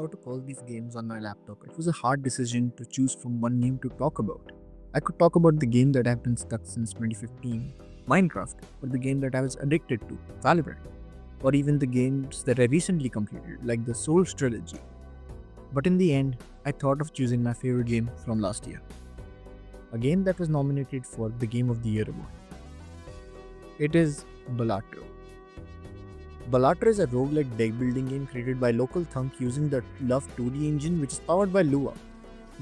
out of all these games on my laptop, it was a hard decision to choose from one game to talk about. I could talk about the game that I've been stuck since 2015, Minecraft, or the game that I was addicted to, Valorant, or even the games that I recently completed, like the Souls trilogy. But in the end, I thought of choosing my favorite game from last year, a game that was nominated for the Game of the Year award. It is Balatro. Balatro is a roguelike deck building game created by local Thunk using the Love 2D engine, which is powered by Lua.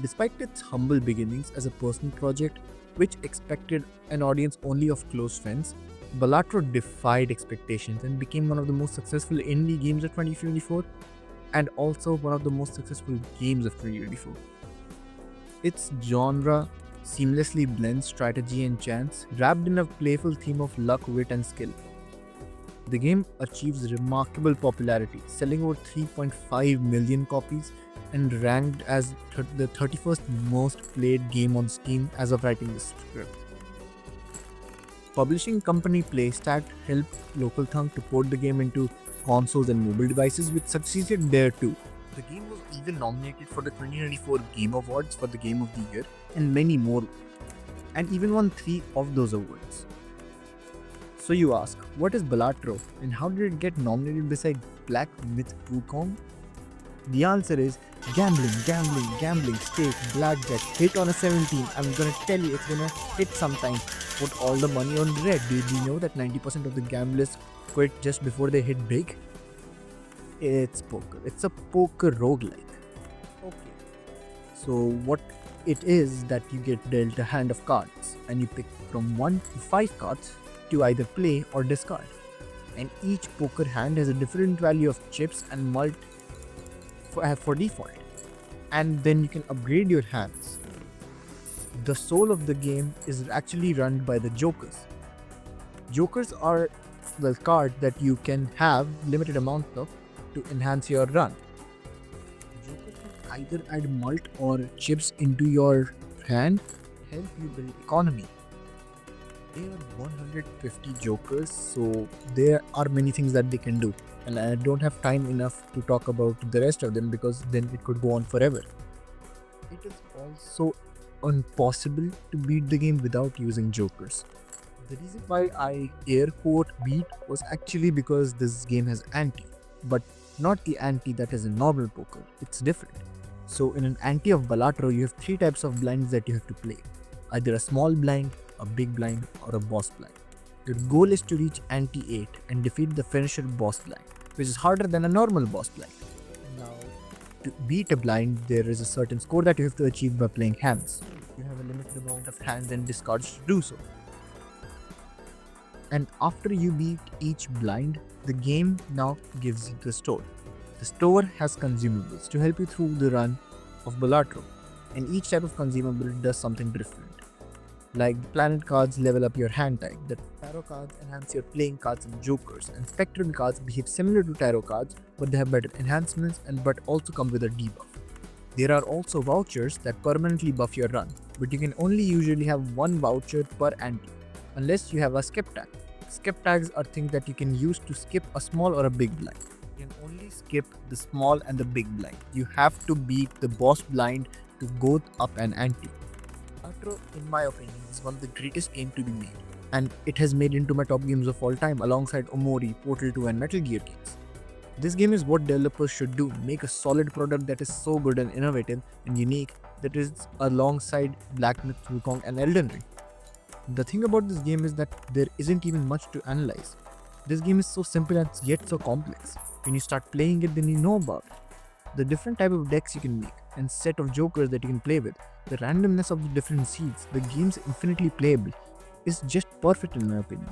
Despite its humble beginnings as a personal project, which expected an audience only of close friends, Balatro defied expectations and became one of the most successful indie games of 2024 and also one of the most successful games of 2024. Its genre seamlessly blends strategy and chance, wrapped in a playful theme of luck, wit, and skill. The game achieves remarkable popularity, selling over 3.5 million copies and ranked as the 31st most played game on Steam as of writing this script. Publishing company PlayStat helped Local Thunk to port the game into consoles and mobile devices, which succeeded there too. The game was even nominated for the 2024 Game Awards for the Game of the Year and many more, and even won 3 of those awards. So you ask, what is Balatro and how did it get nominated beside Black Myth Wukong? The answer is gambling, gambling, gambling, stake, blackjack, hit on a 17. I'm gonna tell you it's gonna hit sometime. Put all the money on red. Did you know that 90% of the gamblers quit just before they hit big? It's poker. It's a poker roguelike. Okay. So what it is that you get dealt a hand of cards and you pick from 1 to 5 cards to either play or discard. And each poker hand has a different value of chips and mult for default. And then you can upgrade your hands. The soul of the game is actually run by the jokers. Jokers are the card that you can have limited amounts of to enhance your run. Jokers can either add mult or chips into your hand, help you build economy. There are 150 jokers, so there are many things that they can do, and I don't have time enough to talk about the rest of them because then it could go on forever. It is also impossible to beat the game without using jokers. The reason why I air quote beat was actually because this game has ante, but not the ante that is in normal poker. It's different. So in an ante of Balatro, you have 3 types of blinds that you have to play. Either a small blind, a big blind, or a boss blind. Your goal is to reach ante 8 and defeat the finisher boss blind, which is harder than a normal boss blind. Now, to beat a blind, there is a certain score that you have to achieve by playing hands. You have a limited amount of hands and discards to do so. And after you beat each blind, the game now gives you the store. The store has consumables to help you through the run of Balatro, and each type of consumable does something different. Like planet cards level up your hand type, the tarot cards enhance your playing cards and jokers, and spectral cards behave similar to tarot cards, but they have better enhancements and but also come with a debuff. There are also vouchers that permanently buff your run, but you can only usually have one voucher per ante, unless you have a skip tag. Skip tags are things that you can use to skip a small or a big blind. You can only skip the small and the big blind. You have to beat the boss blind to go up an ante. Balatro, in my opinion, is one of the greatest games to be made, and it has made into my top games of all time alongside Omori, Portal 2 and Metal Gear games. This game is what developers should do, make a solid product that is so good and innovative and unique that is alongside Black Myth Wukong and Elden Ring. The thing about this game is that there isn't even much to analyze. This game is so simple and yet so complex. When you start playing it, then you know about it. The different type of decks you can make and set of jokers that you can play with, the randomness of the different seeds, the game's infinitely playable is just perfect in my opinion.